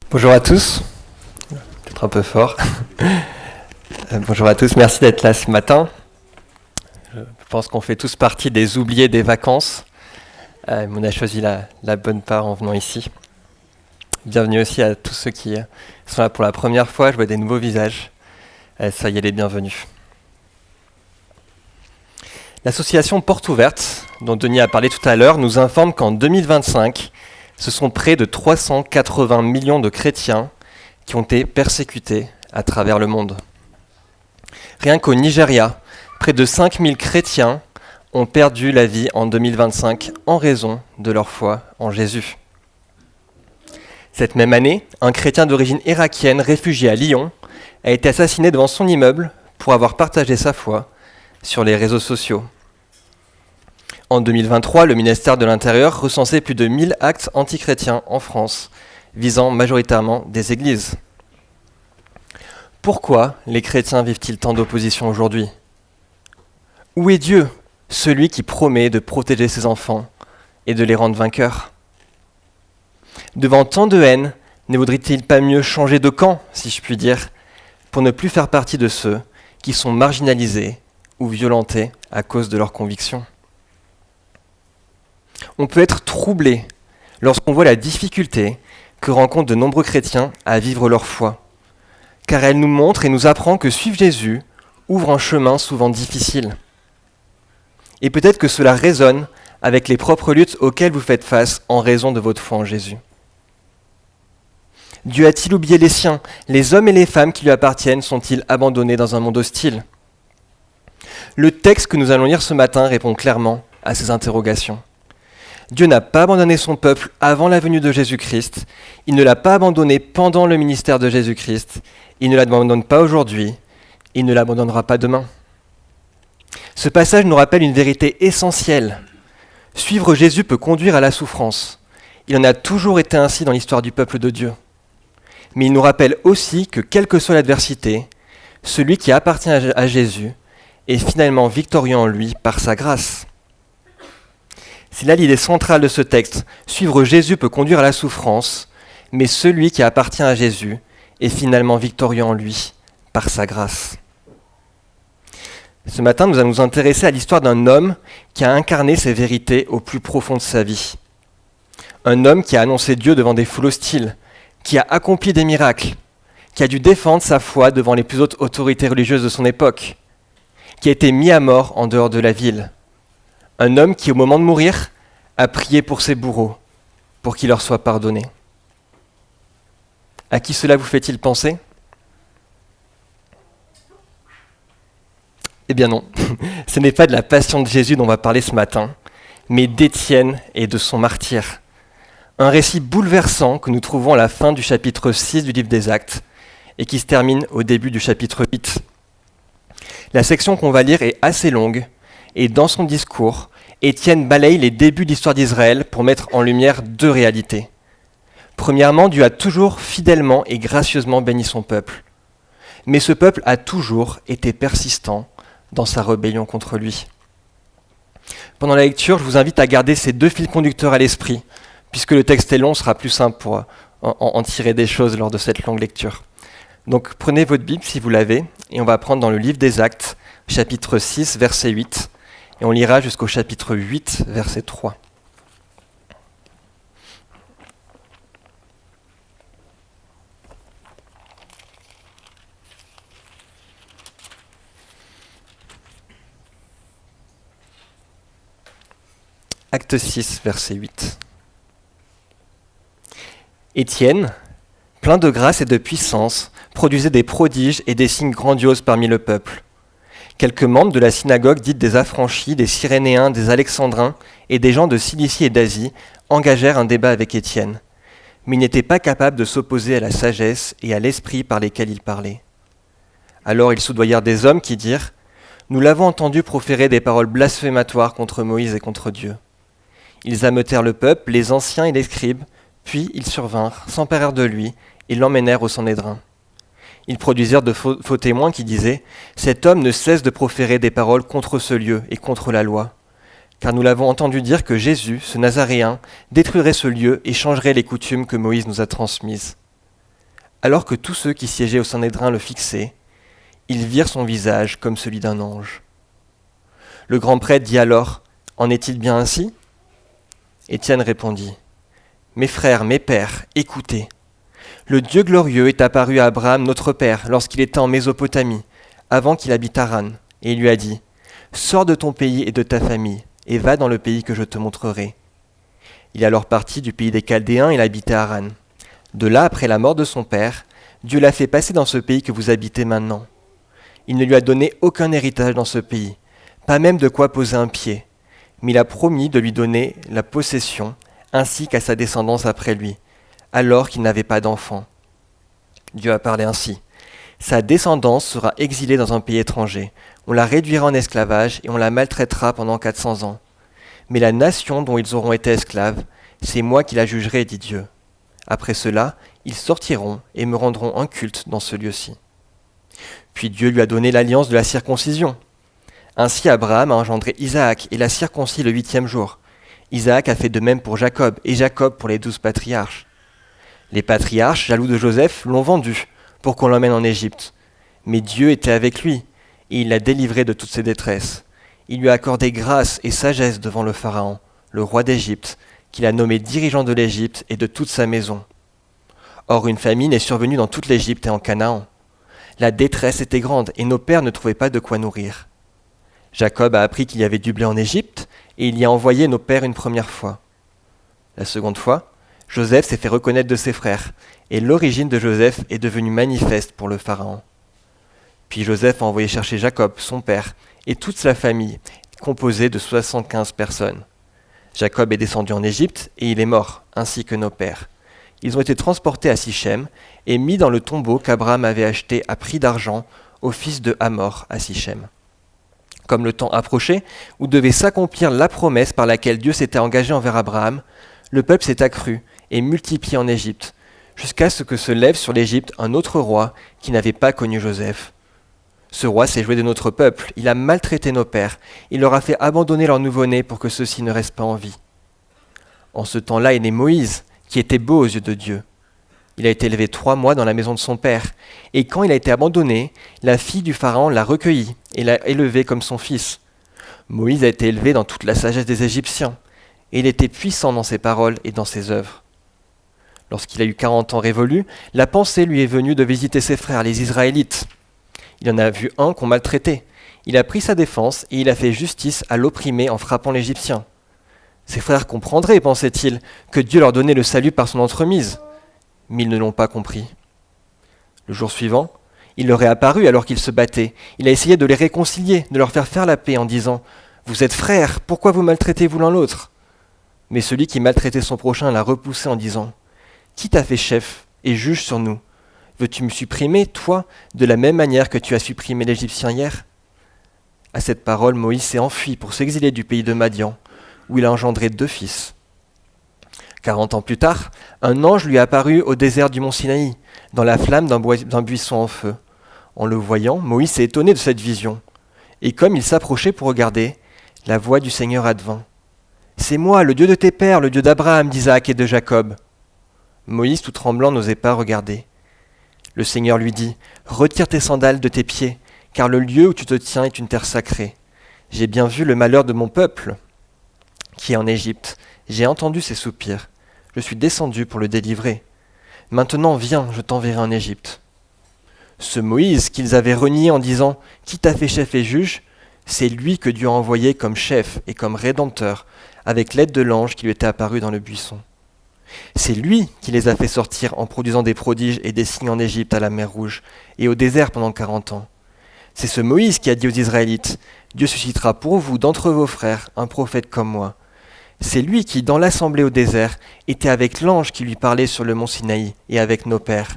Bonjour à tous, peut-être un peu fort. Bonjour à tous, merci d'être là ce matin. Je pense qu'on fait tous partie des oubliés des vacances. On a choisi la bonne part en venant ici. Bienvenue aussi à tous ceux qui sont là pour la première fois. Je vois des nouveaux visages. Soyez les bienvenus. L'association Porte Ouverte, dont Denis a parlé tout à l'heure, nous informe qu'en 2025, ce sont près de 380 millions de chrétiens qui ont été persécutés à travers le monde. Rien qu'au Nigeria, près de 5000 chrétiens ont perdu la vie en 2025 en raison de leur foi en Jésus. Cette même année, un chrétien d'origine irakienne réfugié à Lyon a été assassiné devant son immeuble pour avoir partagé sa foi sur les réseaux sociaux. En 2023, le ministère de l'Intérieur recensait plus de 1000 actes antichrétiens en France, visant majoritairement des églises. Pourquoi les chrétiens vivent-ils tant d'opposition aujourd'hui ? Où est Dieu, celui qui promet de protéger ses enfants et de les rendre vainqueurs ? Devant tant de haine, ne vaudrait-il pas mieux changer de camp, si je puis dire, pour ne plus faire partie de ceux qui sont marginalisés ou violentés à cause de leurs convictions ? On peut être troublé lorsqu'on voit la difficulté que rencontrent de nombreux chrétiens à vivre leur foi, car elle nous montre et nous apprend que suivre Jésus ouvre un chemin souvent difficile. Et peut-être que cela résonne avec les propres luttes auxquelles vous faites face en raison de votre foi en Jésus. Dieu a-t-il oublié les siens ? Les hommes et les femmes qui lui appartiennent sont-ils abandonnés dans un monde hostile ? Le texte que nous allons lire ce matin répond clairement à ces interrogations. Dieu n'a pas abandonné son peuple avant la venue de Jésus-Christ, il ne l'a pas abandonné pendant le ministère de Jésus-Christ, il ne l'abandonne pas aujourd'hui, il ne l'abandonnera pas demain. Ce passage nous rappelle une vérité essentielle. Suivre Jésus peut conduire à la souffrance. Il en a toujours été ainsi dans l'histoire du peuple de Dieu. Mais il nous rappelle aussi que quelle que soit l'adversité, celui qui appartient à Jésus est finalement victorieux en lui par sa grâce. C'est là l'idée centrale de ce texte. Suivre Jésus peut conduire à la souffrance, mais celui qui appartient à Jésus est finalement victorieux en lui, par sa grâce. Ce matin, nous allons nous intéresser à l'histoire d'un homme qui a incarné ces vérités au plus profond de sa vie. Un homme qui a annoncé Dieu devant des foules hostiles, qui a accompli des miracles, qui a dû défendre sa foi devant les plus hautes autorités religieuses de son époque, qui a été mis à mort en dehors de la ville. Un homme qui, au moment de mourir, a prié pour ses bourreaux, pour qu'il leur soit pardonné. À qui cela vous fait-il penser ? Eh bien non, ce n'est pas de la passion de Jésus dont on va parler ce matin, mais d'Étienne et de son martyre. Un récit bouleversant que nous trouvons à la fin du chapitre 6 du livre des Actes et qui se termine au début du chapitre 8. La section qu'on va lire est assez longue, et dans son discours, Étienne balaye les débuts de l'histoire d'Israël pour mettre en lumière deux réalités. Premièrement, Dieu a toujours fidèlement et gracieusement béni son peuple. Mais ce peuple a toujours été persistant dans sa rébellion contre lui. Pendant la lecture, je vous invite à garder ces deux fils conducteurs à l'esprit. Puisque le texte est long, ce sera plus simple pour en tirer des choses lors de cette longue lecture. Donc prenez votre Bible si vous l'avez, et on va prendre dans le livre des Actes, chapitre 6, verset 8, et on lira jusqu'au chapitre 8, verset 3. Acte 6, verset 8. Étienne, plein de grâce et de puissance, produisait des prodiges et des signes grandioses parmi le peuple. Quelques membres de la synagogue dite des Affranchis, des Cyrénéens, des Alexandrins et des gens de Cilicie et d'Asie engagèrent un débat avec Étienne. Mais ils n'étaient pas capables de s'opposer à la sagesse et à l'esprit par lesquels il parlait. Alors ils soudoyèrent des hommes qui dirent « Nous l'avons entendu proférer des paroles blasphématoires contre Moïse et contre Dieu. » Ils ameutèrent le peuple, les anciens et les scribes, puis ils survinrent, s'emparèrent de lui et l'emmenèrent au Sanhédrin. Ils produisirent de faux témoins qui disaient « Cet homme ne cesse de proférer des paroles contre ce lieu et contre la loi. Car nous l'avons entendu dire que Jésus, ce Nazaréen, détruirait ce lieu et changerait les coutumes que Moïse nous a transmises. » Alors que tous ceux qui siégeaient au Sanhédrin le fixaient, ils virent son visage comme celui d'un ange. Le grand prêtre dit alors, « En est-il bien ainsi ?» Étienne répondit, « Mes frères, mes pères, écoutez. Le Dieu glorieux est apparu à Abraham notre père lorsqu'il était en Mésopotamie, avant qu'il habite Haran, et il lui a dit, « Sors de ton pays et de ta famille, et va dans le pays que je te montrerai. » Il est alors parti du pays des Chaldéens et il habitait Haran. De là, après la mort de son père, Dieu l'a fait passer dans ce pays que vous habitez maintenant. Il ne lui a donné aucun héritage dans ce pays, pas même de quoi poser un pied, mais il a promis de lui donner la possession, ainsi qu'à sa descendance après lui, alors qu'il n'avait pas d'enfant. Dieu a parlé ainsi. Sa descendance sera exilée dans un pays étranger. On la réduira en esclavage et on la maltraitera pendant 400 ans. Mais la nation dont ils auront été esclaves, c'est moi qui la jugerai, dit Dieu. Après cela, ils sortiront et me rendront un culte dans ce lieu-ci. Puis Dieu lui a donné l'alliance de la circoncision. Ainsi Abraham a engendré Isaac et l'a circoncis le 8e jour. Isaac a fait de même pour Jacob et Jacob pour les 12 patriarches. Les patriarches, jaloux de Joseph, l'ont vendu pour qu'on l'emmène en Égypte. Mais Dieu était avec lui et il l'a délivré de toutes ses détresses. Il lui a accordé grâce et sagesse devant le Pharaon, le roi d'Égypte, qu'il a nommé dirigeant de l'Égypte et de toute sa maison. Or une famine est survenue dans toute l'Égypte et en Canaan. La détresse était grande et nos pères ne trouvaient pas de quoi nourrir. Jacob a appris qu'il y avait du blé en Égypte et il y a envoyé nos pères une première fois. La seconde fois, Joseph s'est fait reconnaître de ses frères et l'origine de Joseph est devenue manifeste pour le Pharaon. Puis Joseph a envoyé chercher Jacob, son père, et toute sa famille, composée de 75 personnes. Jacob est descendu en Égypte et il est mort, ainsi que nos pères. Ils ont été transportés à Sichem et mis dans le tombeau qu'Abraham avait acheté à prix d'argent au fils de Hamor à Sichem. Comme le temps approchait, où devait s'accomplir la promesse par laquelle Dieu s'était engagé envers Abraham, le peuple s'est accru et multiplié en Égypte, jusqu'à ce que se lève sur l'Égypte un autre roi qui n'avait pas connu Joseph. Ce roi s'est joué de notre peuple, il a maltraité nos pères, il leur a fait abandonner leur nouveau-né pour que ceux-ci ne restent pas en vie. En ce temps-là est né Moïse, qui était beau aux yeux de Dieu. Il a été élevé 3 mois dans la maison de son père, et quand il a été abandonné, la fille du Pharaon l'a recueilli et l'a élevé comme son fils. Moïse a été élevé dans toute la sagesse des Égyptiens, et il était puissant dans ses paroles et dans ses œuvres. Lorsqu'il a eu 40 ans révolus, la pensée lui est venue de visiter ses frères, les Israélites. Il en a vu un qu'on maltraitait. Il a pris sa défense et il a fait justice à l'opprimé en frappant l'Égyptien. Ses frères comprendraient, pensait-il, que Dieu leur donnait le salut par son entremise. Mais ils ne l'ont pas compris. Le jour suivant, il leur est apparu alors qu'ils se battaient. Il a essayé de les réconcilier, de leur faire la paix en disant « Vous êtes frères, pourquoi vous maltraitez-vous l'un l'autre ?» Mais celui qui maltraitait son prochain l'a repoussé en disant « Qui t'a fait chef et juge sur nous ? Veux-tu me supprimer, toi, de la même manière que tu as supprimé l'Égyptien hier ?» À cette parole, Moïse s'est enfui pour s'exiler du pays de Madian, où il a engendré 2 fils. 40 ans plus tard, un ange lui est apparu au désert du mont Sinaï, dans la flamme d'un buisson en feu. En le voyant, Moïse s'est étonné de cette vision. Et comme il s'approchait pour regarder, la voix du Seigneur advint. « C'est moi, le Dieu de tes pères, le Dieu d'Abraham, d'Isaac et de Jacob. » Moïse, tout tremblant, n'osait pas regarder. Le Seigneur lui dit « Retire tes sandales de tes pieds, car le lieu où tu te tiens est une terre sacrée. J'ai bien vu le malheur de mon peuple qui est en Égypte. J'ai entendu ses soupirs. Je suis descendu pour le délivrer. Maintenant viens, je t'enverrai en Égypte. » Ce Moïse qu'ils avaient renié en disant « Qui t'a fait chef et juge ?» c'est lui que Dieu a envoyé comme chef et comme rédempteur, avec l'aide de l'ange qui lui était apparu dans le buisson. C'est lui qui les a fait sortir en produisant des prodiges et des signes en Égypte à la mer Rouge et au désert pendant 40 ans. C'est ce Moïse qui a dit aux Israélites « Dieu suscitera pour vous d'entre vos frères un prophète comme moi. » C'est lui qui, dans l'assemblée au désert, était avec l'ange qui lui parlait sur le mont Sinaï et avec nos pères.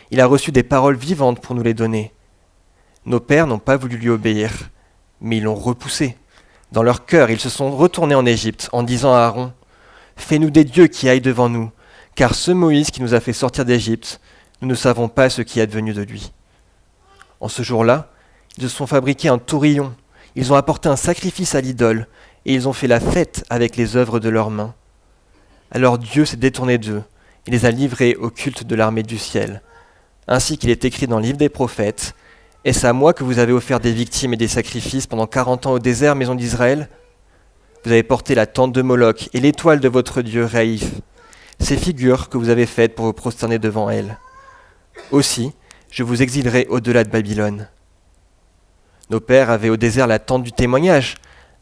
Il a reçu des paroles vivantes pour nous les donner. Nos pères n'ont pas voulu lui obéir, mais ils l'ont repoussé. Dans leur cœur, ils se sont retournés en Égypte en disant à Aaron « Fais-nous des dieux qui aillent devant nous, car ce Moïse qui nous a fait sortir d'Égypte, nous ne savons pas ce qui est advenu de lui. » En ce jour-là, ils se sont fabriqués un taurillon, ils ont apporté un sacrifice à l'idole, et ils ont fait la fête avec les œuvres de leurs mains. Alors Dieu s'est détourné d'eux, et les a livrés au culte de l'armée du ciel. ainsi qu'il est écrit dans le livre des prophètes. Est-ce à moi que vous avez offert des victimes et des sacrifices pendant 40 ans au désert, maison d'Israël ? Vous avez porté la tente de Moloch et l'étoile de votre dieu Raïf, ces figures que vous avez faites pour vous prosterner devant elles. Aussi, je vous exilerai au-delà de Babylone. Nos pères avaient au désert la tente du témoignage,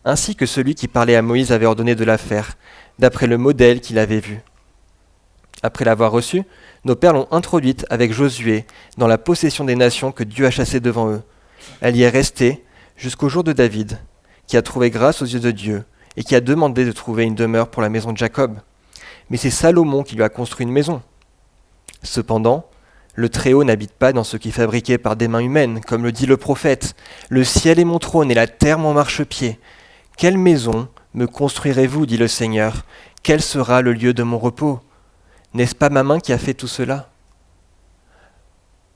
ainsi que celui qui parlait à Moïse avait ordonné de la faire, d'après le modèle qu'il avait vu. Après l'avoir reçue, nos pères l'ont introduite avec Josué dans la possession des nations que Dieu a chassées devant eux. Elle y est restée jusqu'au jour de David, qui a trouvé grâce aux yeux de Dieu et qui a demandé de trouver une demeure pour la maison de Jacob. Mais c'est Salomon qui lui a construit une maison. Cependant, le Très-Haut n'habite pas dans ce qui est fabriqué par des mains humaines, comme le dit le prophète. Le ciel est mon trône et la terre mon marchepied. Quelle maison me construirez-vous, dit le Seigneur ? Quel sera le lieu de mon repos ? N'est-ce pas ma main qui a fait tout cela ?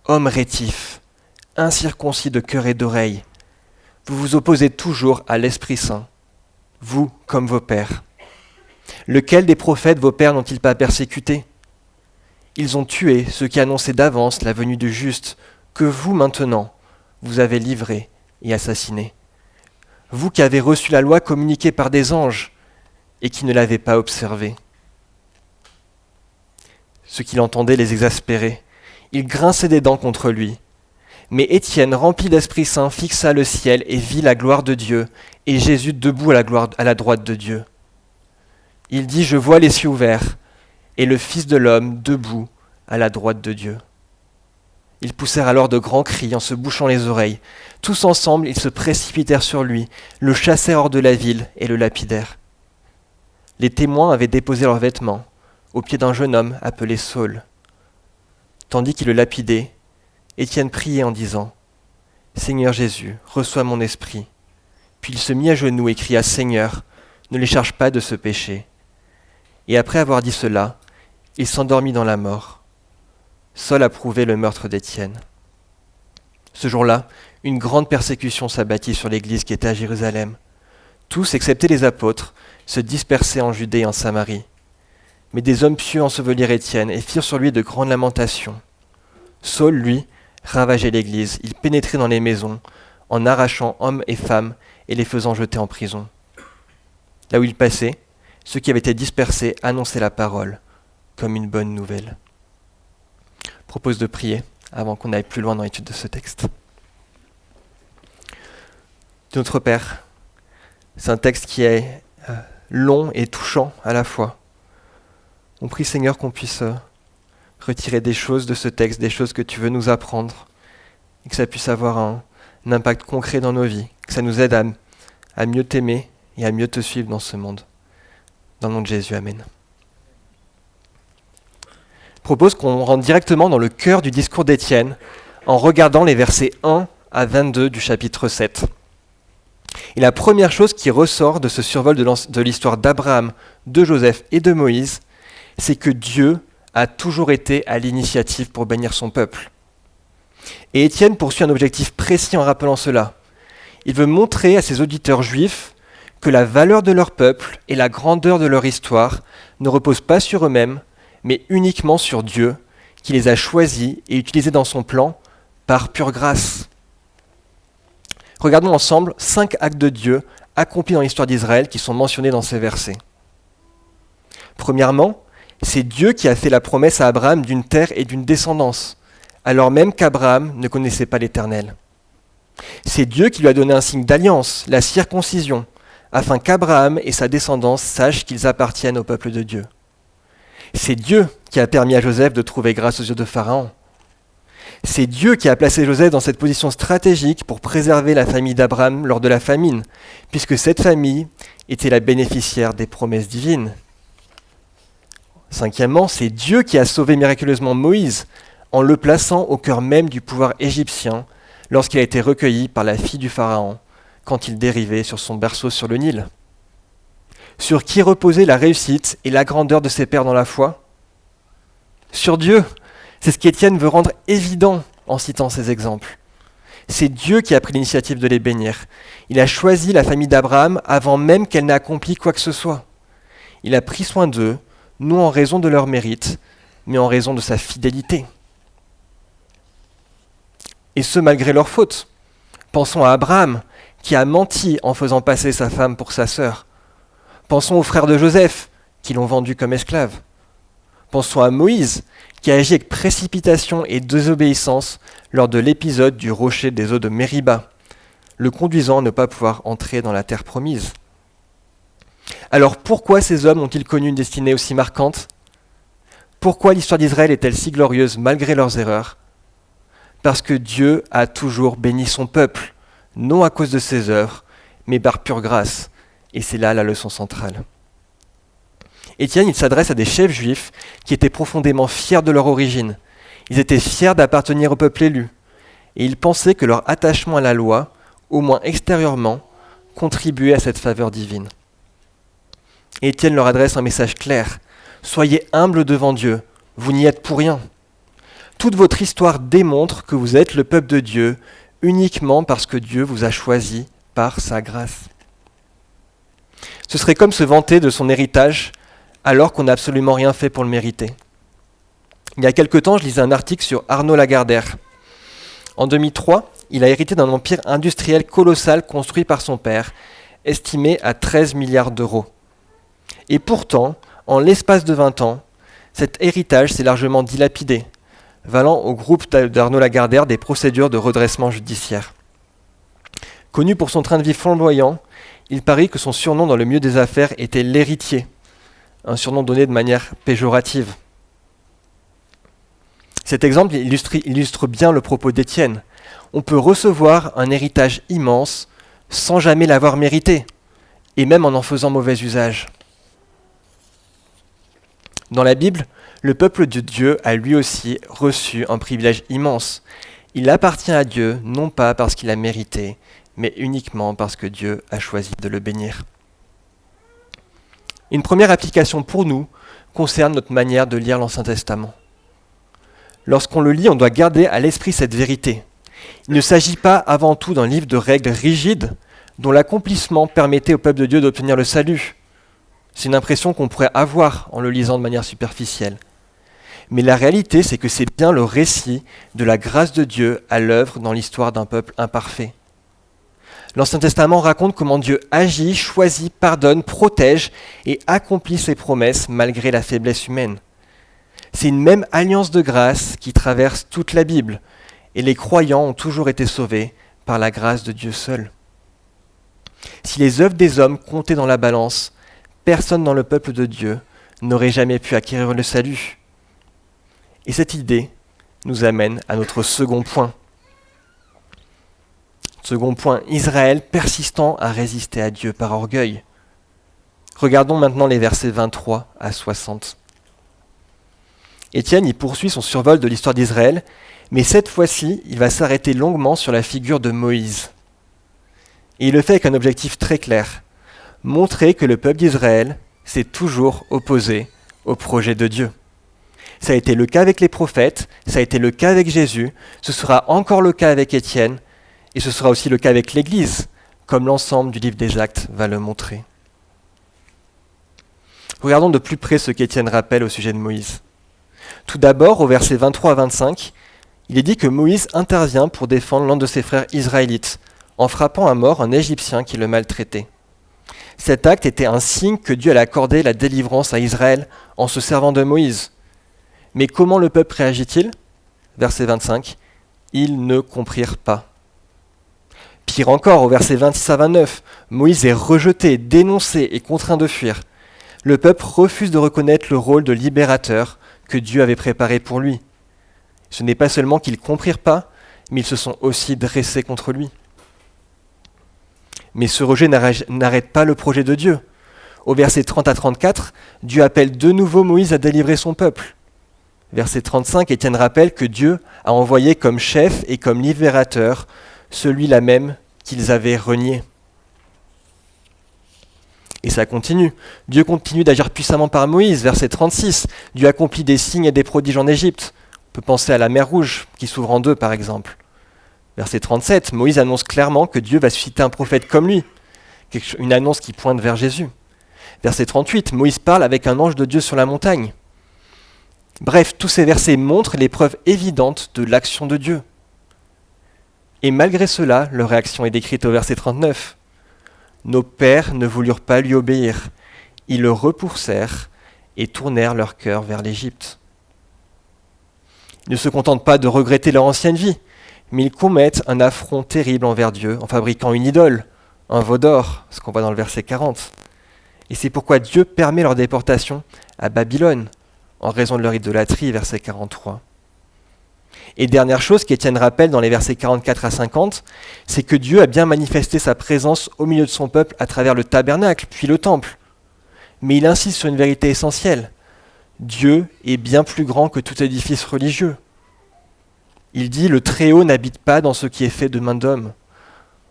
Homme rétif, incirconcis de cœur et d'oreille, vous vous opposez toujours à l'Esprit Saint, vous comme vos pères. Lequel des prophètes vos pères n'ont-ils pas persécuté ? Ils ont tué ceux qui annonçaient d'avance la venue du juste, que vous maintenant, vous avez livré et assassiné. Vous qui avez reçu la loi communiquée par des anges et qui ne l'avez pas observée. Ceux qui l'entendaient les exaspéraient. Ils grinçaient des dents contre lui. Mais Étienne, rempli d'Esprit Saint, fixa le ciel et vit la gloire de Dieu, et Jésus debout à la droite de Dieu. Il dit, je vois les cieux ouverts, et le Fils de l'homme debout à la droite de Dieu. Ils poussèrent alors de grands cris en se bouchant les oreilles. Tous ensemble, ils se précipitèrent sur lui, le chassèrent hors de la ville et le lapidèrent. Les témoins avaient déposé leurs vêtements au pied d'un jeune homme appelé Saul. Tandis qu'il le lapidait, Étienne priait en disant « Seigneur Jésus, reçois mon esprit. » Puis il se mit à genoux et cria « Seigneur, ne les charge pas de ce péché. » Et après avoir dit cela, il s'endormit dans la mort. Saul approuvait le meurtre d'Étienne. Ce jour-là, une grande persécution s'abattit sur l'église qui était à Jérusalem. Tous, excepté les apôtres, se dispersaient en Judée et en Samarie. Mais des hommes pieux ensevelirent Étienne et firent sur lui de grandes lamentations. Saul, lui, ravageait l'église. Il pénétrait dans les maisons, en arrachant hommes et femmes et les faisant jeter en prison. Là où il passait, ceux qui avaient été dispersés annonçaient la parole comme une bonne nouvelle. Je propose de prier avant qu'on aille plus loin dans l'étude de ce texte. Notre Père, c'est un texte qui est long et touchant à la fois. On prie Seigneur qu'on puisse retirer des choses de ce texte, des choses que tu veux nous apprendre, et que ça puisse avoir un impact concret dans nos vies, que ça nous aide à mieux t'aimer et à mieux te suivre dans ce monde. Dans le nom de Jésus, Amen. Je propose qu'on rentre directement dans le cœur du discours d'Étienne en regardant les versets 1 à 22 du chapitre 7. Et la première chose qui ressort de ce survol de l'histoire d'Abraham, de Joseph et de Moïse, c'est que Dieu a toujours été à l'initiative pour bénir son peuple. Et Étienne poursuit un objectif précis en rappelant cela. Il veut montrer à ses auditeurs juifs que la valeur de leur peuple et la grandeur de leur histoire ne reposent pas sur eux-mêmes, mais uniquement sur Dieu, qui les a choisis et utilisés dans son plan par pure grâce. Regardons ensemble 5 actes de Dieu accomplis dans l'histoire d'Israël qui sont mentionnés dans ces versets. Premièrement, c'est Dieu qui a fait la promesse à Abraham d'une terre et d'une descendance, alors même qu'Abraham ne connaissait pas l'Éternel. C'est Dieu qui lui a donné un signe d'alliance, la circoncision, afin qu'Abraham et sa descendance sachent qu'ils appartiennent au peuple de Dieu. C'est Dieu qui a permis à Joseph de trouver grâce aux yeux de Pharaon. C'est Dieu qui a placé Joseph dans cette position stratégique pour préserver la famille d'Abraham lors de la famine, puisque cette famille était la bénéficiaire des promesses divines. Cinquièmement, c'est Dieu qui a sauvé miraculeusement Moïse en le plaçant au cœur même du pouvoir égyptien lorsqu'il a été recueilli par la fille du Pharaon quand il dérivait sur son berceau sur le Nil. Sur qui reposait la réussite et la grandeur de ses pères dans la foi ? Sur Dieu. C'est ce qu'Étienne veut rendre évident en citant ces exemples. C'est Dieu qui a pris l'initiative de les bénir. Il a choisi la famille d'Abraham avant même qu'elle n'ait accompli quoi que ce soit. Il a pris soin d'eux, non en raison de leur mérite, mais en raison de sa fidélité. et ce malgré leurs fautes. Pensons à Abraham, qui a menti en faisant passer sa femme pour sa sœur. Pensons aux frères de Joseph, qui l'ont vendu comme esclave. Pensons à Moïse, qui a agi avec précipitation et désobéissance lors de l'épisode du rocher des eaux de Mériba, le conduisant à ne pas pouvoir entrer dans la terre promise. Alors pourquoi ces hommes ont-ils connu une destinée aussi marquante ? Pourquoi l'histoire d'Israël est-elle si glorieuse malgré leurs erreurs ? Parce que Dieu a toujours béni son peuple, non à cause de ses œuvres, mais par pure grâce. Et c'est là la leçon centrale. Étienne, il s'adresse à des chefs juifs qui étaient profondément fiers de leur origine. Ils étaient fiers d'appartenir au peuple élu. Et ils pensaient que leur attachement à la loi, au moins extérieurement, contribuait à cette faveur divine. Et Étienne leur adresse un message clair. Soyez humbles devant Dieu, vous n'y êtes pour rien. Toute votre histoire démontre que vous êtes le peuple de Dieu uniquement parce que Dieu vous a choisi par sa grâce. Ce serait comme se vanter de son héritage alors qu'on n'a absolument rien fait pour le mériter. Il y a quelque temps, je lisais un article sur Arnaud Lagardère. En 2003, il a hérité d'un empire industriel colossal construit par son père, estimé à 13 milliards d'euros. Et pourtant, en l'espace de 20 ans, cet héritage s'est largement dilapidé, valant au groupe d'Arnaud Lagardère des procédures de redressement judiciaire. Connu pour son train de vie flamboyant, il parie que son surnom dans le milieu des affaires était l'héritier, un surnom donné de manière péjorative. Cet exemple illustre bien le propos d'Étienne. On peut recevoir un héritage immense sans jamais l'avoir mérité, et même en faisant mauvais usage. Dans la Bible, le peuple de Dieu a lui aussi reçu un privilège immense. Il appartient à Dieu non pas parce qu'il a mérité, mais uniquement parce que Dieu a choisi de le bénir. Une première application pour nous concerne notre manière de lire l'Ancien Testament. Lorsqu'on le lit, on doit garder à l'esprit cette vérité. Il ne s'agit pas avant tout d'un livre de règles rigides dont l'accomplissement permettait au peuple de Dieu d'obtenir le salut. C'est une impression qu'on pourrait avoir en le lisant de manière superficielle. Mais la réalité, c'est que c'est bien le récit de la grâce de Dieu à l'œuvre dans l'histoire d'un peuple imparfait. L'Ancien Testament raconte comment Dieu agit, choisit, pardonne, protège et accomplit ses promesses malgré la faiblesse humaine. C'est une même alliance de grâce qui traverse toute la Bible, et les croyants ont toujours été sauvés par la grâce de Dieu seul. Si les œuvres des hommes comptaient dans la balance, personne dans le peuple de Dieu n'aurait jamais pu acquérir le salut. Et cette idée nous amène à notre second point. Second point, Israël persistant à résister à Dieu par orgueil. Regardons maintenant les versets 23 à 60. Étienne y poursuit son survol de l'histoire d'Israël, mais cette fois-ci, il va s'arrêter longuement sur la figure de Moïse. Et il le fait avec un objectif très clair, montrer que le peuple d'Israël s'est toujours opposé au projet de Dieu. Ça a été le cas avec les prophètes, ça a été le cas avec Jésus, ce sera encore le cas avec Étienne, et ce sera aussi le cas avec l'Église, comme l'ensemble du livre des Actes va le montrer. Regardons de plus près ce qu'Étienne rappelle au sujet de Moïse. Tout d'abord, au verset 23 à 25, il est dit que Moïse intervient pour défendre l'un de ses frères israélites, en frappant à mort un Égyptien qui le maltraitait. Cet acte était un signe que Dieu allait accorder la délivrance à Israël en se servant de Moïse. Mais comment le peuple réagit-il ? Verset 25, ils ne comprirent pas. Pire encore, au verset 26 à 29, Moïse est rejeté, dénoncé et contraint de fuir. Le peuple refuse de reconnaître le rôle de libérateur que Dieu avait préparé pour lui. Ce n'est pas seulement qu'ils ne comprirent pas, mais ils se sont aussi dressés contre lui. Mais ce rejet n'arrête pas le projet de Dieu. Au verset 30 à 34, Dieu appelle de nouveau Moïse à délivrer son peuple. Verset 35, Étienne rappelle que Dieu a envoyé comme chef et comme libérateur celui-là même qu'ils avaient renié. Et ça continue. Dieu continue d'agir puissamment par Moïse. Verset 36, Dieu accomplit des signes et des prodiges en Égypte. On peut penser à la mer Rouge qui s'ouvre en deux par exemple. Verset 37, Moïse annonce clairement que Dieu va susciter un prophète comme lui. Une annonce qui pointe vers Jésus. Verset 38, Moïse parle avec un ange de Dieu sur la montagne. Bref, tous ces versets montrent les preuves évidentes de l'action de Dieu. Et malgré cela, leur réaction est décrite au verset 39. Nos pères ne voulurent pas lui obéir. Ils le repoussèrent et tournèrent leur cœur vers l'Égypte. Ils ne se contentent pas de regretter leur ancienne vie, mais ils commettent un affront terrible envers Dieu en fabriquant une idole, un veau d'or, ce qu'on voit dans le verset 40. Et c'est pourquoi Dieu permet leur déportation à Babylone, en raison de leur idolâtrie, verset 43. Et dernière chose qu'Étienne rappelle dans les versets 44 à 50, c'est que Dieu a bien manifesté sa présence au milieu de son peuple à travers le tabernacle, puis le temple. Mais il insiste sur une vérité essentielle. Dieu est bien plus grand que tout édifice religieux. Il dit « Le Très-Haut n'habite pas dans ce qui est fait de main d'homme ».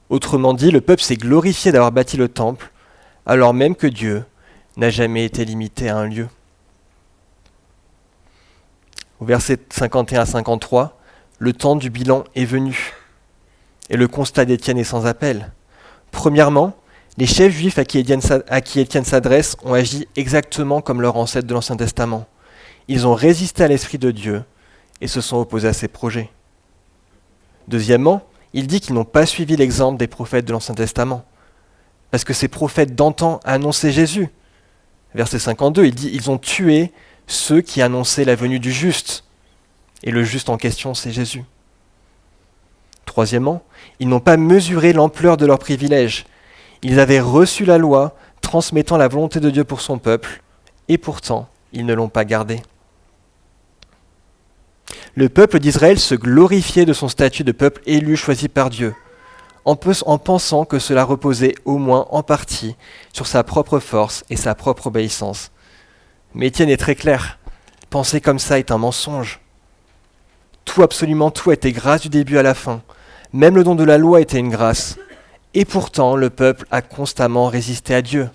Autrement dit, le peuple s'est glorifié d'avoir bâti le temple, alors même que Dieu n'a jamais été limité à un lieu. Au verset 51 à 53, le temps du bilan est venu. Et le constat d'Étienne est sans appel. Premièrement, les chefs juifs à qui Étienne s'adresse ont agi exactement comme leurs ancêtres de l'Ancien Testament. Ils ont résisté à l'Esprit de Dieu et se sont opposés à ses projets. Deuxièmement, il dit qu'ils n'ont pas suivi l'exemple des prophètes de l'Ancien Testament, parce que ces prophètes d'antan annonçaient Jésus. Verset 52, il dit « Ils ont tué ceux qui annonçaient la venue du juste ». Et le juste en question, c'est Jésus. Troisièmement, ils n'ont pas mesuré l'ampleur de leurs privilèges. Ils avaient reçu la loi, transmettant la volonté de Dieu pour son peuple, et pourtant, ils ne l'ont pas gardée. Le peuple d'Israël se glorifiait de son statut de peuple élu choisi par Dieu, en pensant que cela reposait au moins en partie sur sa propre force et sa propre obéissance. Mais Étienne est très clair, penser comme ça est un mensonge. Tout, absolument tout, était grâce du début à la fin. Même le don de la loi était une grâce. Et pourtant, le peuple a constamment résisté à Dieu.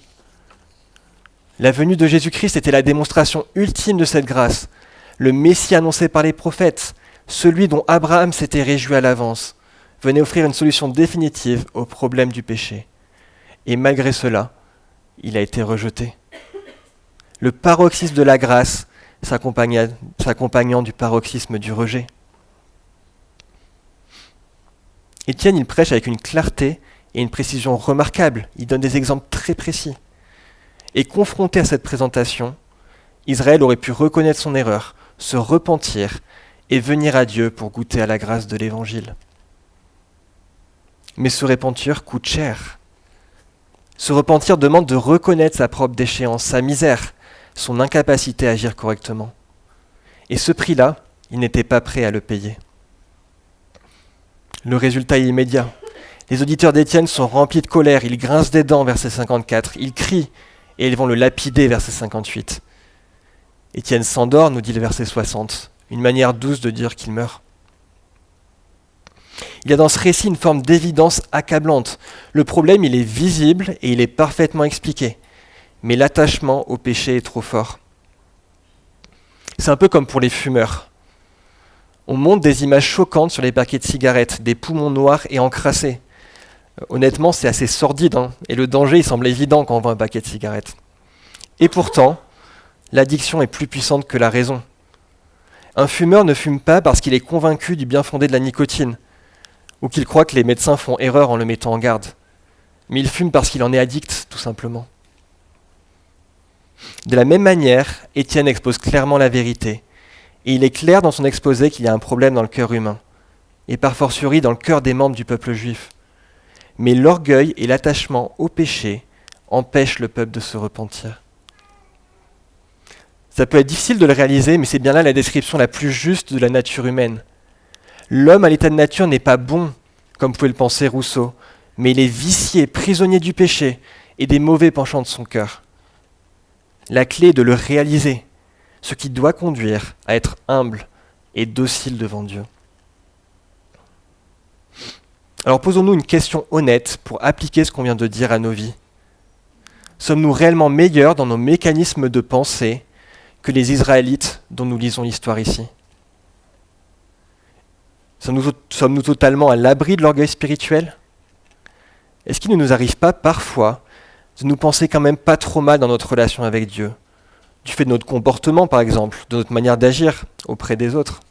La venue de Jésus-Christ était la démonstration ultime de cette grâce. Le Messie annoncé par les prophètes, celui dont Abraham s'était réjoui à l'avance, venait offrir une solution définitive au problème du péché. Et malgré cela, il a été rejeté. Le paroxysme de la grâce s'accompagnant du paroxysme du rejet. Étienne, il prêche avec une clarté et une précision remarquables. Il donne des exemples très précis. Et confronté à cette présentation, Israël aurait pu reconnaître son erreur, se repentir et venir à Dieu pour goûter à la grâce de l'Évangile. Mais se repentir coûte cher. Se repentir demande de reconnaître sa propre déchéance, sa misère, son incapacité à agir correctement. Et ce prix-là, il n'était pas prêt à le payer. Le résultat est immédiat. Les auditeurs d'Étienne sont remplis de colère, ils grincent des dents, verset 54, ils crient et ils vont le lapider, verset 58. Étienne s'endort, nous dit le verset 60, une manière douce de dire qu'il meurt. Il y a dans ce récit une forme d'évidence accablante. Le problème, il est visible et il est parfaitement expliqué. Mais l'attachement au péché est trop fort. C'est un peu comme pour les fumeurs. On montre des images choquantes sur les paquets de cigarettes, des poumons noirs et encrassés. Honnêtement, c'est assez sordide, et le danger, il semble évident quand on voit un paquet de cigarettes. Et pourtant, l'addiction est plus puissante que la raison. Un fumeur ne fume pas parce qu'il est convaincu du bien fondé de la nicotine, ou qu'il croit que les médecins font erreur en le mettant en garde. Mais il fume parce qu'il en est addict, tout simplement. De la même manière, Étienne expose clairement la vérité, et il est clair dans son exposé qu'il y a un problème dans le cœur humain, et par fortiori dans le cœur des membres du peuple juif. Mais l'orgueil et l'attachement au péché empêchent le peuple de se repentir. Ça peut être difficile de le réaliser, mais c'est bien là la description la plus juste de la nature humaine. L'homme à l'état de nature n'est pas bon, comme pouvait le penser Rousseau, mais il est vicié, prisonnier du péché et des mauvais penchants de son cœur. La clé est de le réaliser, ce qui doit conduire à être humble et docile devant Dieu. Alors posons-nous une question honnête pour appliquer ce qu'on vient de dire à nos vies. Sommes-nous réellement meilleurs dans nos mécanismes de pensée que les Israélites dont nous lisons l'histoire ici ? Sommes-nous totalement à l'abri de l'orgueil spirituel ? Est-ce qu'il ne nous arrive pas parfois de nous penser quand même pas trop mal dans notre relation avec Dieu, du fait de notre comportement par exemple, de notre manière d'agir auprès des autres ?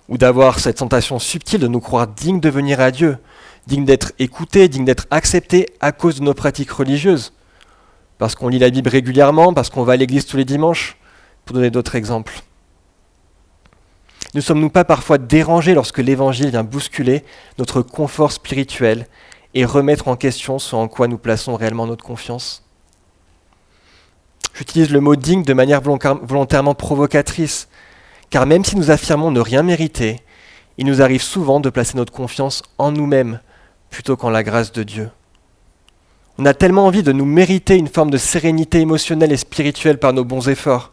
ou d'avoir cette tentation subtile de nous croire dignes de venir à Dieu, dignes d'être écoutés, dignes d'être acceptés à cause de nos pratiques religieuses, parce qu'on lit la Bible régulièrement, parce qu'on va à l'église tous les dimanches, pour donner d'autres exemples. Ne sommes-nous pas parfois dérangés lorsque l'Évangile vient bousculer notre confort spirituel et remettre en question ce en quoi nous plaçons réellement notre confiance ? J'utilise le mot digne de manière volontairement provocatrice, car même si nous affirmons ne rien mériter, il nous arrive souvent de placer notre confiance en nous-mêmes plutôt qu'en la grâce de Dieu. On a tellement envie de nous mériter une forme de sérénité émotionnelle et spirituelle par nos bons efforts,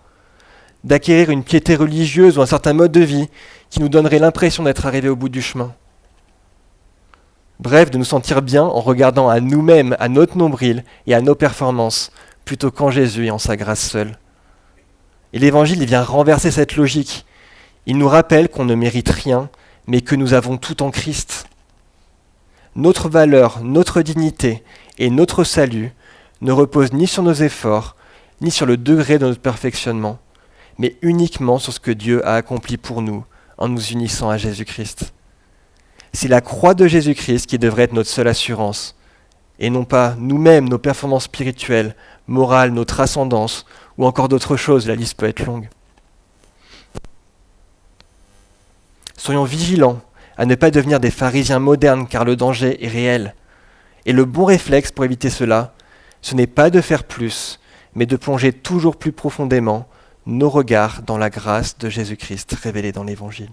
d'acquérir une piété religieuse ou un certain mode de vie qui nous donnerait l'impression d'être arrivés au bout du chemin. Bref, de nous sentir bien en regardant à nous-mêmes, à notre nombril et à nos performances, plutôt qu'en Jésus et en sa grâce seule. Et l'Évangile, il vient renverser cette logique. Il nous rappelle qu'on ne mérite rien, mais que nous avons tout en Christ. Notre valeur, notre dignité et notre salut ne reposent ni sur nos efforts, ni sur le degré de notre perfectionnement, mais uniquement sur ce que Dieu a accompli pour nous en nous unissant à Jésus-Christ. C'est la croix de Jésus-Christ qui devrait être notre seule assurance, et non pas nous-mêmes, nos performances spirituelles, morales, notre ascendance, ou encore d'autres choses, la liste peut être longue. Soyons vigilants à ne pas devenir des pharisiens modernes, car le danger est réel. Et le bon réflexe pour éviter cela, ce n'est pas de faire plus, mais de plonger toujours plus profondément nos regards dans la grâce de Jésus-Christ révélée dans l'Évangile.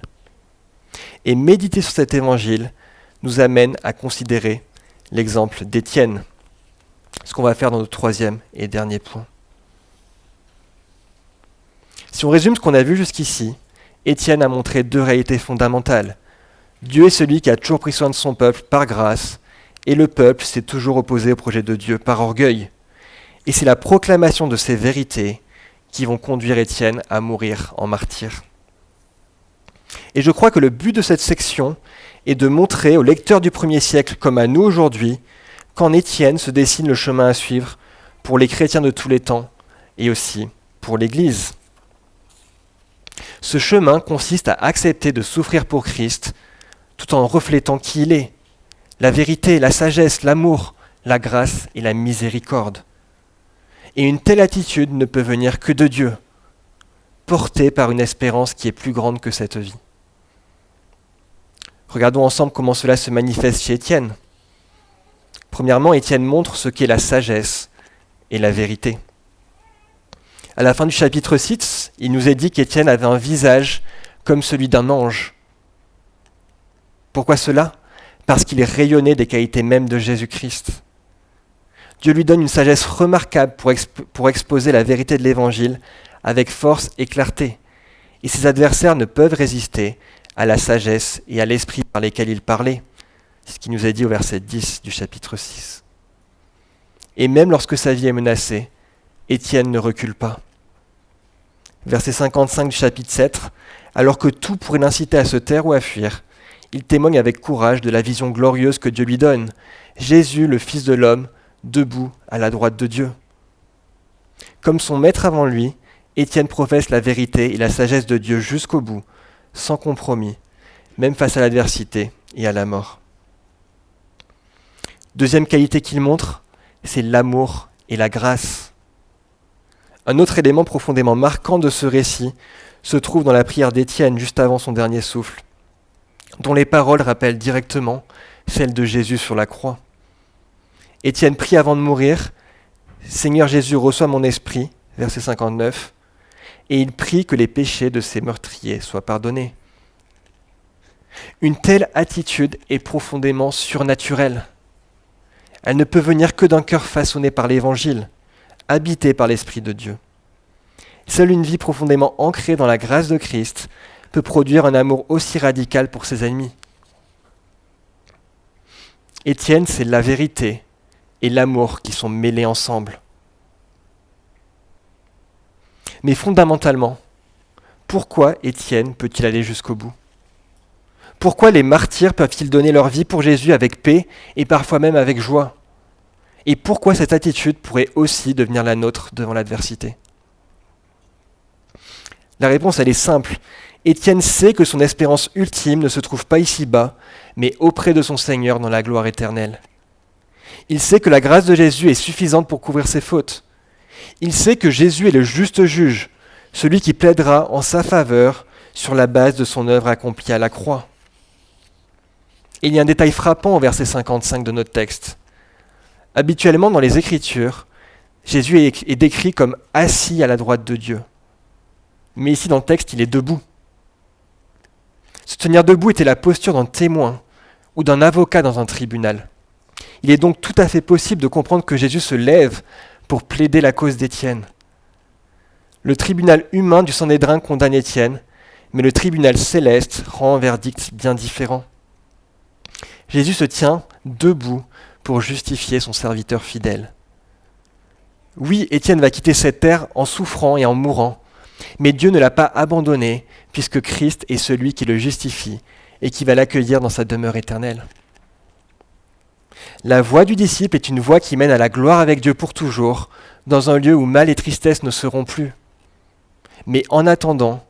Et méditer sur cet Évangile nous amène à considérer l'exemple d'Étienne, ce qu'on va faire dans notre troisième et dernier point. Si on résume ce qu'on a vu jusqu'ici, Étienne a montré deux réalités fondamentales. Dieu est celui qui a toujours pris soin de son peuple par grâce, et le peuple s'est toujours opposé au projet de Dieu par orgueil. Et c'est la proclamation de ces vérités qui vont conduire Étienne à mourir en martyr. Et je crois que le but de cette section est de montrer aux lecteurs du 1er siècle, comme à nous aujourd'hui, qu'en Étienne se dessine le chemin à suivre pour les chrétiens de tous les temps et aussi pour l'Église. Ce chemin consiste à accepter de souffrir pour Christ tout en reflétant qui il est, la vérité, la sagesse, l'amour, la grâce et la miséricorde. Et une telle attitude ne peut venir que de Dieu, portée par une espérance qui est plus grande que cette vie. Regardons ensemble comment cela se manifeste chez Étienne. Premièrement, Étienne montre ce qu'est la sagesse et la vérité. À la fin du chapitre 6, il nous est dit qu'Étienne avait un visage comme celui d'un ange. Pourquoi cela ? Parce qu'il rayonnait des qualités mêmes de Jésus-Christ. Dieu lui donne une sagesse remarquable pour exposer la vérité de l'Évangile avec force et clarté. Et ses adversaires ne peuvent résister à la sagesse et à l'esprit par lesquels il parlait. C'est ce qu'il nous est dit au verset 10 du chapitre 6. Et même lorsque sa vie est menacée, Étienne ne recule pas. Verset 55 du chapitre 7, alors que tout pourrait l'inciter à se taire ou à fuir, il témoigne avec courage de la vision glorieuse que Dieu lui donne. Jésus, le Fils de l'homme, debout à la droite de Dieu. Comme son maître avant lui, Étienne professe la vérité et la sagesse de Dieu jusqu'au bout, sans compromis, même face à l'adversité et à la mort. Deuxième qualité qu'il montre, c'est l'amour et la grâce. Un autre élément profondément marquant de ce récit se trouve dans la prière d'Étienne juste avant son dernier souffle, dont les paroles rappellent directement celles de Jésus sur la croix. Étienne prie avant de mourir, « Seigneur Jésus, reçois mon esprit », verset 59, et il prie que les péchés de ses meurtriers soient pardonnés. Une telle attitude est profondément surnaturelle. Elle ne peut venir que d'un cœur façonné par l'Évangile, habité par l'Esprit de Dieu. Seule une vie profondément ancrée dans la grâce de Christ peut produire un amour aussi radical pour ses ennemis. Étienne, c'est la vérité et l'amour qui sont mêlés ensemble. Mais fondamentalement, pourquoi Étienne peut-il aller jusqu'au bout ? Pourquoi les martyrs peuvent-ils donner leur vie pour Jésus avec paix et parfois même avec joie ? Et pourquoi cette attitude pourrait aussi devenir la nôtre devant l'adversité ? La réponse, elle est simple. Étienne sait que son espérance ultime ne se trouve pas ici-bas, mais auprès de son Seigneur dans la gloire éternelle. Il sait que la grâce de Jésus est suffisante pour couvrir ses fautes. Il sait que Jésus est le juste juge, celui qui plaidera en sa faveur sur la base de son œuvre accomplie à la croix. Et il y a un détail frappant au verset 55 de notre texte. Habituellement dans les Écritures, Jésus est décrit comme assis à la droite de Dieu. Mais ici dans le texte, il est debout. Se tenir debout était la posture d'un témoin ou d'un avocat dans un tribunal. Il est donc tout à fait possible de comprendre que Jésus se lève pour plaider la cause d'Étienne. Le tribunal humain du Sanhédrin condamne Étienne, mais le tribunal céleste rend un verdict bien différent. Jésus se tient debout pour justifier son serviteur fidèle. Oui, Étienne va quitter cette terre en souffrant et en mourant, mais Dieu ne l'a pas abandonné, puisque Christ est celui qui le justifie et qui va l'accueillir dans sa demeure éternelle. La voie du disciple est une voie qui mène à la gloire avec Dieu pour toujours, dans un lieu où mal et tristesse ne seront plus. Mais en attendant,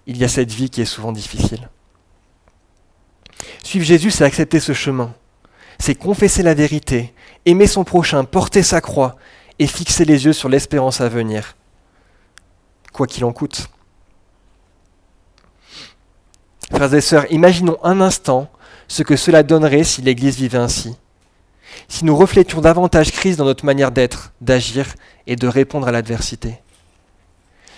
il y a cette vie qui est souvent difficile. Suivre Jésus, c'est accepter ce chemin. C'est confesser la vérité, aimer son prochain, porter sa croix et fixer les yeux sur l'espérance à venir, quoi qu'il en coûte. Frères et sœurs, imaginons un instant ce que cela donnerait si l'Église vivait ainsi. Si nous reflétions davantage Christ dans notre manière d'être, d'agir et de répondre à l'adversité.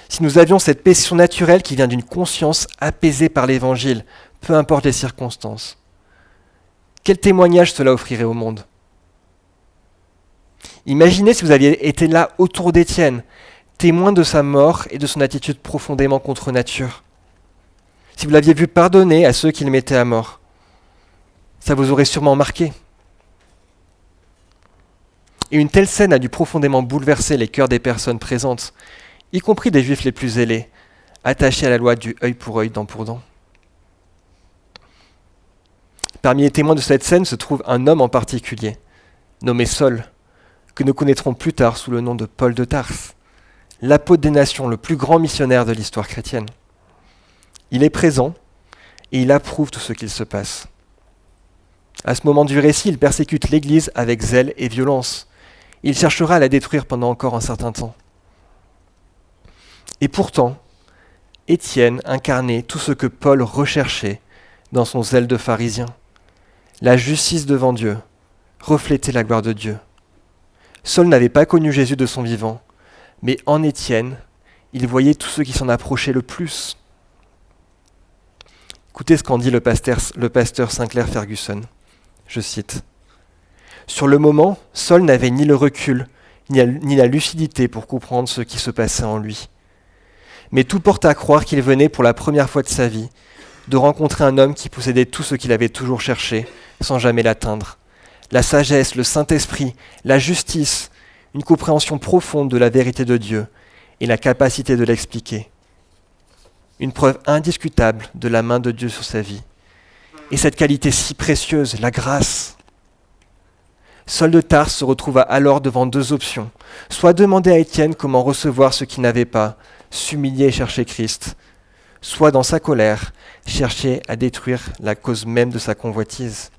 Si nous avions cette paix surnaturelle qui vient d'une conscience apaisée par l'Évangile, peu importe les circonstances. Quel témoignage cela offrirait au monde ? Imaginez si vous aviez été là autour d'Étienne, témoin de sa mort et de son attitude profondément contre nature. Si vous l'aviez vu pardonner à ceux qui le mettaient à mort, ça vous aurait sûrement marqué. Et une telle scène a dû profondément bouleverser les cœurs des personnes présentes, y compris des Juifs les plus zélés, attachés à la loi du œil pour œil, dent pour dent. Parmi les témoins de cette scène se trouve un homme en particulier, nommé Saul, que nous connaîtrons plus tard sous le nom de Paul de Tarse, l'apôtre des nations, le plus grand missionnaire de l'histoire chrétienne. Il est présent et il approuve tout ce qu'il se passe. À ce moment du récit, il persécute l'Église avec zèle et violence. Il cherchera à la détruire pendant encore un certain temps. Et pourtant, Étienne incarnait tout ce que Paul recherchait dans son zèle de pharisien. La justice devant Dieu, refléter la gloire de Dieu. Saul n'avait pas connu Jésus de son vivant, mais en Étienne, il voyait tous ceux qui s'en approchaient le plus. Écoutez ce qu'en dit le pasteur Sinclair Ferguson. Je cite. « Sur le moment, Saul n'avait ni le recul, ni la lucidité pour comprendre ce qui se passait en lui. Mais tout porte à croire qu'il venait pour la première fois de sa vie de rencontrer un homme qui possédait tout ce qu'il avait toujours cherché, sans jamais l'atteindre. La sagesse, le Saint-Esprit, la justice, une compréhension profonde de la vérité de Dieu et la capacité de l'expliquer. Une preuve indiscutable de la main de Dieu sur sa vie. Et cette qualité si précieuse, la grâce. Saul de Tarse se retrouva alors devant deux options. Soit demander à Étienne comment recevoir ce qu'il n'avait pas, s'humilier et chercher Christ, soit dans sa colère, chercher à détruire la cause même de sa convoitise.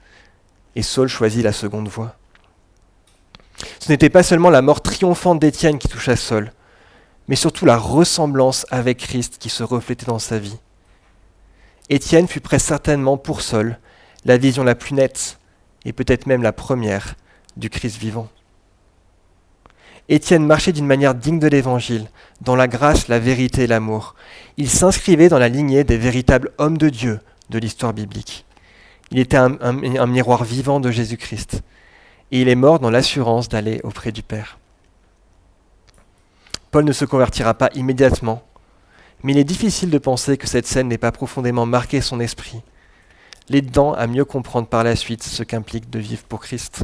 Et Saul choisit la seconde voie. Ce n'était pas seulement la mort triomphante d'Étienne qui toucha Saul, mais surtout la ressemblance avec Christ qui se reflétait dans sa vie. Étienne fut très certainement pour Saul la vision la plus nette, et peut-être même la première, du Christ vivant. Étienne marchait d'une manière digne de l'Évangile, dans la grâce, la vérité et l'amour. Il s'inscrivait dans la lignée des véritables hommes de Dieu de l'histoire biblique. Il était un miroir vivant de Jésus-Christ, et il est mort dans l'assurance d'aller auprès du Père. Paul ne se convertira pas immédiatement, mais il est difficile de penser que cette scène n'ait pas profondément marqué son esprit, l'aidant à mieux comprendre par la suite ce qu'implique de vivre pour Christ.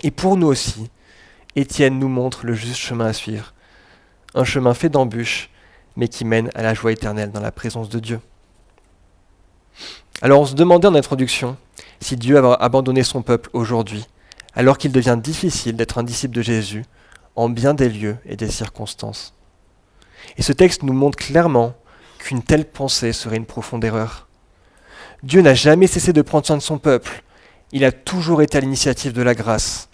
Et pour nous aussi, Étienne nous montre le juste chemin à suivre, un chemin fait d'embûches, mais qui mène à la joie éternelle dans la présence de Dieu. Alors on se demandait en introduction si Dieu a abandonné son peuple aujourd'hui, alors qu'il devient difficile d'être un disciple de Jésus en bien des lieux et des circonstances. Et ce texte nous montre clairement qu'une telle pensée serait une profonde erreur. Dieu n'a jamais cessé de prendre soin de son peuple. Il a toujours été à l'initiative de la grâce,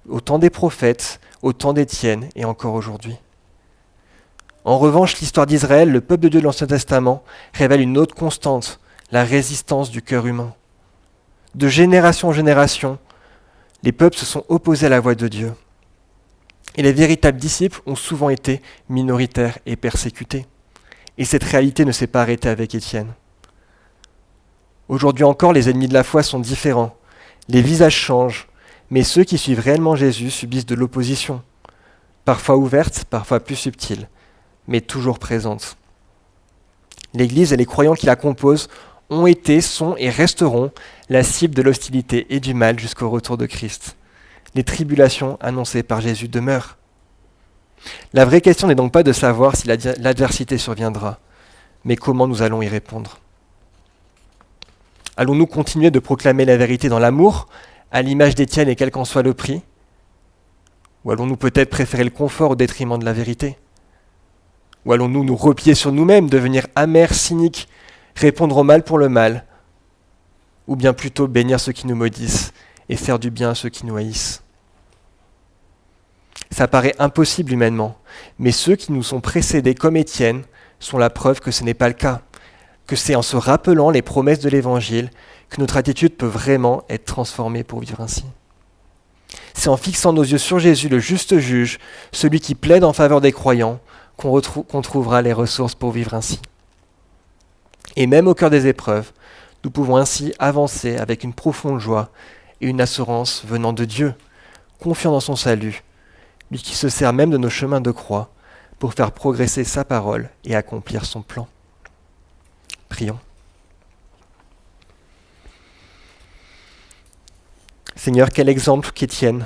au temps des prophètes, au temps d'Étienne et encore aujourd'hui. En revanche, l'histoire d'Israël, le peuple de Dieu de l'Ancien Testament, révèle une autre constante, la résistance du cœur humain. De génération en génération, les peuples se sont opposés à la voix de Dieu. Et les véritables disciples ont souvent été minoritaires et persécutés. Et cette réalité ne s'est pas arrêtée avec Étienne. Aujourd'hui encore, les ennemis de la foi sont différents. Les visages changent, mais ceux qui suivent réellement Jésus subissent de l'opposition, parfois ouverte, parfois plus subtile, mais toujours présente. L'Église et les croyants qui la composent ont été, sont et resteront la cible de l'hostilité et du mal jusqu'au retour de Christ. Les tribulations annoncées par Jésus demeurent. La vraie question n'est donc pas de savoir si l'adversité surviendra, mais comment nous allons y répondre. Allons-nous continuer de proclamer la vérité dans l'amour, à l'image d'Étienne et quel qu'en soit le prix ? Ou allons-nous peut-être préférer le confort au détriment de la vérité ? Ou allons-nous nous replier sur nous-mêmes, devenir amers, cyniques, répondre au mal pour le mal ? Ou bien plutôt bénir ceux qui nous maudissent et faire du bien à ceux qui nous haïssent ? Ça paraît impossible humainement, mais ceux qui nous ont précédés comme Étienne sont la preuve que ce n'est pas le cas, que c'est en se rappelant les promesses de l'Évangile que notre attitude peut vraiment être transformée pour vivre ainsi. C'est en fixant nos yeux sur Jésus, le juste juge, celui qui plaide en faveur des croyants, qu'on trouvera les ressources pour vivre ainsi. Et même au cœur des épreuves, nous pouvons ainsi avancer avec une profonde joie et une assurance venant de Dieu, confiant dans son salut, lui qui se sert même de nos chemins de croix pour faire progresser sa parole et accomplir son plan. Prions. Seigneur, quel exemple qu'Étienne,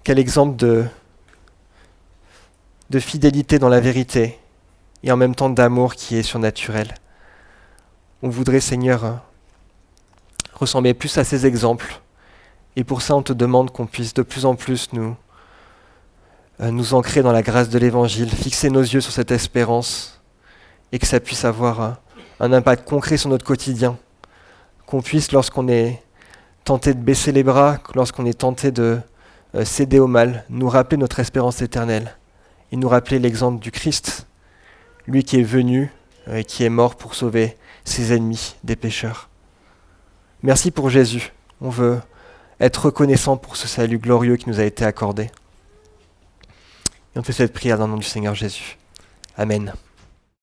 quel exemple de fidélité dans la vérité et en même temps d'amour qui est surnaturel. On voudrait, Seigneur, ressembler plus à ces exemples. Et pour ça, on te demande qu'on puisse de plus en plus nous ancrer dans la grâce de l'Évangile, fixer nos yeux sur cette espérance et que ça puisse avoir un impact concret sur notre quotidien. Qu'on puisse, lorsqu'on est tenté de baisser les bras, lorsqu'on est tenté de céder au mal, nous rappeler notre espérance éternelle et nous rappeler l'exemple du Christ, lui qui est venu et qui est mort pour sauver ses ennemis des pécheurs. Merci pour Jésus. On veut être reconnaissant pour ce salut glorieux qui nous a été accordé. Et on fait cette prière dans le nom du Seigneur Jésus. Amen.